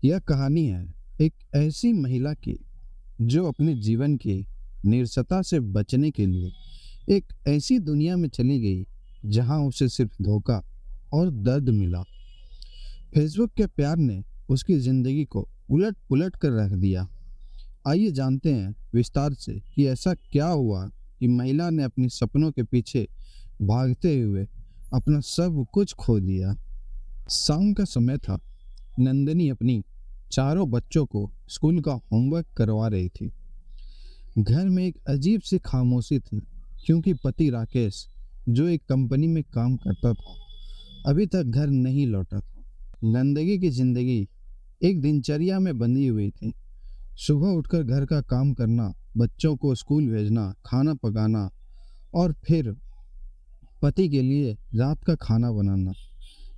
यह कहानी है एक ऐसी महिला की जो अपने जीवन की निरसता से बचने के लिए एक ऐसी दुनिया में चली गई जहां उसे सिर्फ धोखा और दर्द मिला। फेसबुक के प्यार ने उसकी जिंदगी को उलट पुलट कर रख दिया। आइए जानते हैं विस्तार से कि ऐसा क्या हुआ कि महिला ने अपने सपनों के पीछे भागते हुए अपना सब कुछ खो दिया। शाम का समय था। नंदिनी अपनी चारों बच्चों को स्कूल का होमवर्क करवा रही थी। घर में एक अजीब सी खामोशी थी क्योंकि पति राकेश, जो एक कंपनी में काम करता था, अभी तक घर नहीं लौटा था। नंदगी की जिंदगी एक दिनचर्या में बंधी हुई थी। सुबह उठकर घर का काम करना, बच्चों को स्कूल भेजना, खाना पकाना और फिर पति के लिए रात का खाना बनाना।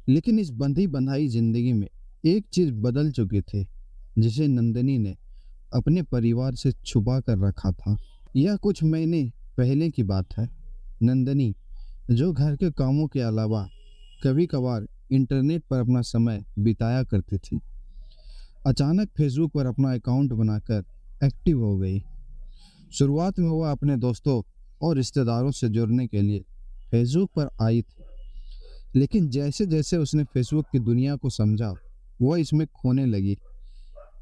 लेकिन इस बंधी बंधाई जिंदगी में एक चीज बदल चुकी थी जिसे नंदिनी ने अपने परिवार से छुपा कर रखा था। यह कुछ महीने पहले की बात है। नंदिनी, जो घर के कामों के अलावा कभी कभार इंटरनेट पर अपना समय बिताया करती थी, अचानक फेसबुक पर अपना अकाउंट बनाकर एक्टिव हो गई। शुरुआत में वह अपने दोस्तों और रिश्तेदारों से जुड़ने के लिए फेसबुक पर आई थी, लेकिन जैसे जैसे उसने फेसबुक की दुनिया को समझा, वह इसमें खोने लगी।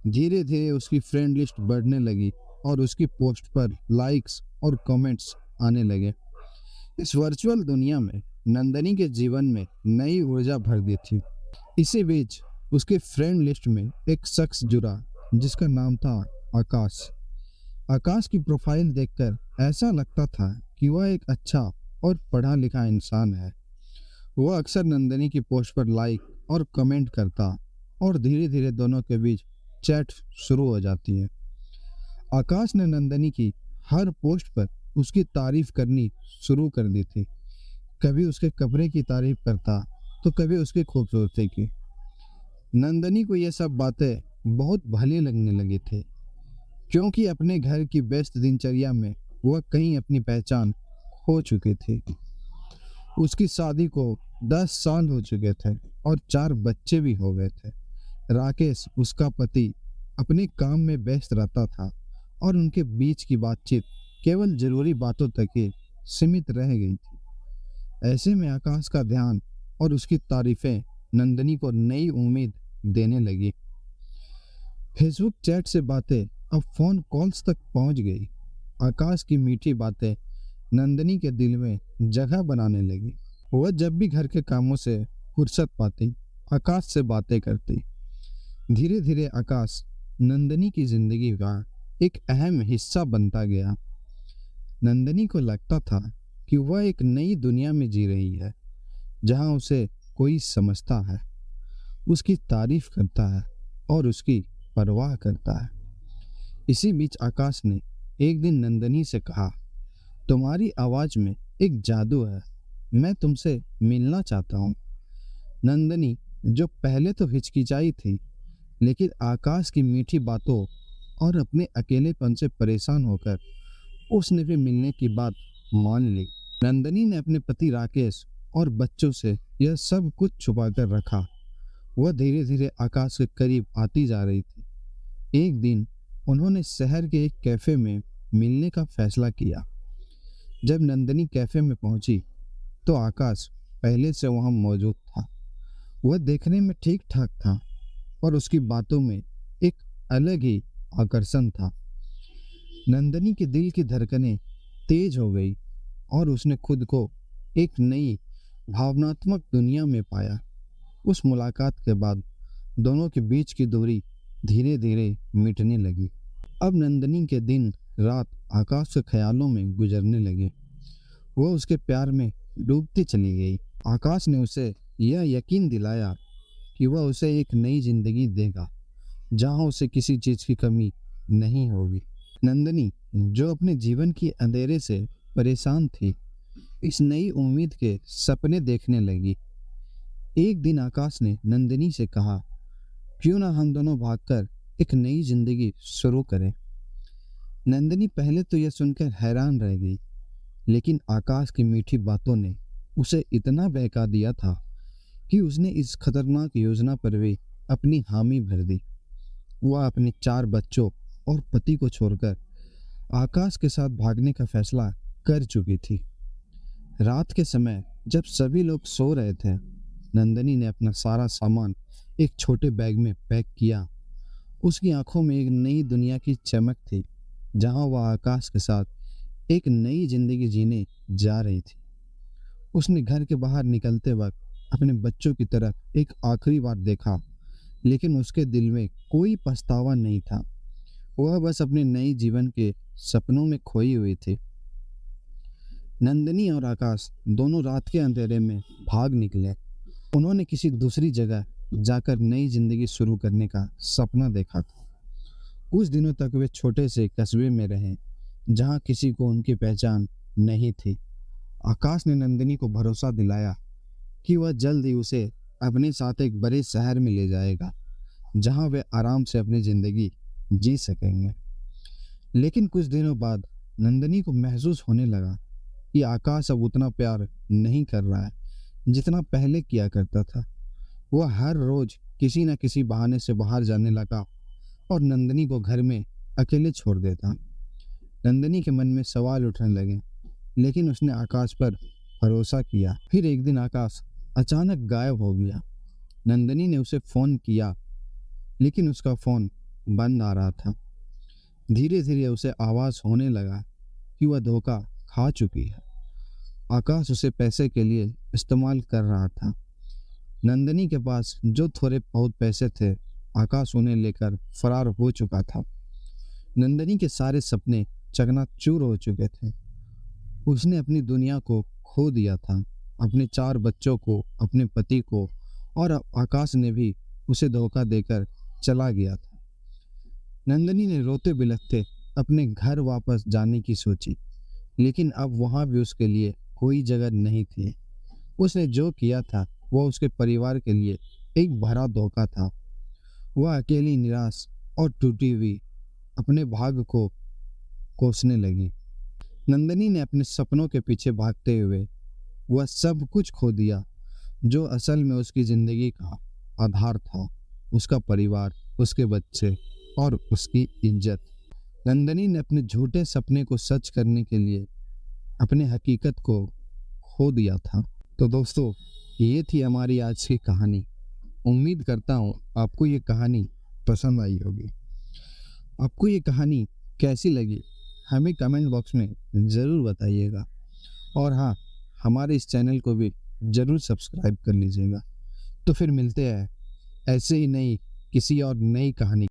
धीरे धीरे उसकी फ्रेंड लिस्ट बढ़ने लगी और उसकी पोस्ट पर लाइक्स और कमेंट्स आने लगे। इस वर्चुअल दुनिया में नंदनी के जीवन में नई ऊर्जा भर दी थी। इसी बीच उसके फ्रेंड लिस्ट में एक शख्स जुड़ा जिसका नाम था आकाश। आकाश की प्रोफाइल देखकर ऐसा लगता था कि वह एक अच्छा और पढ़ा लिखा इंसान है। वह अक्सर नंदिनी की पोस्ट पर लाइक और कमेंट करता और धीरे धीरे दोनों के बीच चैट शुरू हो जाती है। आकाश ने नंदिनी की हर पोस्ट पर उसकी तारीफ करनी शुरू कर दी थी। कभी उसके कपड़े की तारीफ करता तो कभी उसकी खूबसूरती की। नंदिनी को यह सब बातें बहुत भली लगने लगी थी क्योंकि अपने घर की व्यस्त दिनचर्या में वह कहीं अपनी पहचान खो चुकी थी। उसकी शादी को 10 साल हो चुके थे और 4 बच्चे भी हो गए थे। राकेश, उसका पति, अपने काम में व्यस्त रहता था और उनके बीच की बातचीत केवल जरूरी बातों तक ही सीमित रह गई थी। ऐसे में आकाश का ध्यान और उसकी तारीफें नंदिनी को नई उम्मीद देने लगी। फेसबुक चैट से बातें अब फोन कॉल्स तक पहुंच गई। आकाश की मीठी बातें नंदिनी के दिल में जगह बनाने लगी। वह जब भी घर के कामों से फुर्सत पाती, आकाश से बातें करती। धीरे धीरे आकाश नंदिनी की जिंदगी का एक अहम हिस्सा बनता गया। नंदिनी को लगता था कि वह एक नई दुनिया में जी रही है जहां उसे कोई समझता है, उसकी तारीफ करता है और उसकी परवाह करता है। इसी बीच आकाश ने एक दिन नंदिनी से कहा, तुम्हारी आवाज में एक जादू है, मैं तुमसे मिलना चाहता हूँ। नंदिनी, जो पहले तो हिचकिचाई थी, लेकिन आकाश की मीठी बातों और अपने अकेलेपन से परेशान होकर उसने भी मिलने की बात मान ली। नंदिनी ने अपने पति राकेश और बच्चों से यह सब कुछ छुपा कर रखा। वह धीरे धीरे आकाश के करीब आती जा रही थी। एक दिन उन्होंने शहर के एक कैफे में मिलने का फैसला किया। जब नंदिनी कैफे में पहुंची तो आकाश पहले से वहां मौजूद था। वह देखने में ठीक ठाक था और उसकी बातों में एक अलग ही आकर्षण था। नंदिनी के दिल की धड़कनें तेज हो गई और उसने खुद को एक नई भावनात्मक दुनिया में पाया। उस मुलाकात के बाद दोनों के बीच की दूरी धीरे धीरे मिटने लगी। अब नंदिनी के दिन रात आकाश के ख्यालों में गुजरने लगे। वह उसके प्यार में डूबती चली गई। आकाश ने उसे यह यकीन दिलाया कि वह उसे एक नई जिंदगी देगा जहां उसे किसी चीज की कमी नहीं होगी। नंदिनी, जो अपने जीवन की अंधेरे से परेशान थी, इस नई उम्मीद के सपने देखने लगी। एक दिन आकाश ने नंदिनी से कहा, क्यों ना हम दोनों भागकर एक नई जिंदगी शुरू करें। नंदिनी पहले तो यह सुनकर हैरान रह गई, लेकिन आकाश की मीठी बातों ने उसे इतना बहका दिया था कि उसने इस खतरनाक योजना पर भी अपनी हामी भर दी। वह अपने 4 बच्चों और पति को छोड़कर आकाश के साथ भागने का फैसला कर चुकी थी। रात के समय जब सभी लोग सो रहे थे, नंदनी ने अपना सारा सामान एक छोटे बैग में पैक किया। उसकी आंखों में एक नई दुनिया की चमक थी, जहां वह आकाश के साथ एक नई जिंदगी जीने जा रही थी। उसने घर के बाहर निकलते वक्त अपने बच्चों की तरफ एक आखिरी बार देखा, लेकिन उसके दिल में कोई पछतावा नहीं था। वह बस अपने नए जीवन के सपनों में खोई हुई थी। नंदनी और आकाश दोनों रात के अंधेरे में भाग निकले। उन्होंने किसी दूसरी जगह जाकर नई जिंदगी शुरू करने का सपना देखा था। कुछ दिनों तक वे छोटे से कस्बे में रहे, जहां किसी को उनकी पहचान नहीं थी। आकाश ने नंदनी को भरोसा दिलाया कि वह जल्द ही उसे अपने साथ एक बड़े शहर में ले जाएगा, जहां वे आराम से अपनी जिंदगी जी सकेंगे। लेकिन कुछ दिनों बाद नंदनी को महसूस होने लगा कि आकाश अब उतना प्यार नहीं कर रहा है जितना पहले किया करता था। वह हर रोज किसी न किसी बहाने से बाहर जाने लगा और नंदनी को घर में अकेले छोड़ देता। नंदनी के मन में सवाल उठने लगे, लेकिन उसने आकाश पर भरोसा किया। फिर एक दिन आकाश अचानक गायब हो गया। नंदनी ने उसे फोन किया, लेकिन उसका फोन बंद आ रहा था। धीरे धीरे उसे आवाज होने लगा कि वह धोखा खा चुकी है। आकाश उसे पैसे के लिए इस्तेमाल कर रहा था। नंदनी के पास जो थोड़े बहुत पैसे थे, आकाश उन्हें लेकर फरार हो चुका था। नंदनी के सारे सपने चकनाचूर हो चुके थे। उसने अपनी दुनिया को खो दिया था, अपने 4 बच्चों को, अपने पति को, और आकाश ने भी उसे धोखा देकर चला गया था। नंदनी ने रोते बिलखते अपने घर वापस जाने की सोची, लेकिन अब वहां भी उसके लिए कोई जगह नहीं थी। उसने जो किया था वह उसके परिवार के लिए एक भरा धोखा था। वह अकेली, निराश और टूटी हुई अपने भाग्य को कोसने लगी। नंदनी ने अपने सपनों के पीछे भागते हुए वह सब कुछ खो दिया जो असल में उसकी जिंदगी का आधार था। उसका परिवार, उसके बच्चे और उसकी इज्जत। नंदनी ने अपने झूठे सपने को सच करने के लिए अपने हकीकत को खो दिया था। तो दोस्तों, ये थी हमारी आज की कहानी। उम्मीद करता हूँ आपको ये कहानी पसंद आई होगी। आपको ये कहानी कैसी लगी हमें कमेंट बॉक्स में ज़रूर बताइएगा, और हाँ, हमारे इस चैनल को भी ज़रूर सब्सक्राइब कर लीजिएगा। तो फिर मिलते हैं ऐसे ही नई किसी और नई कहानी।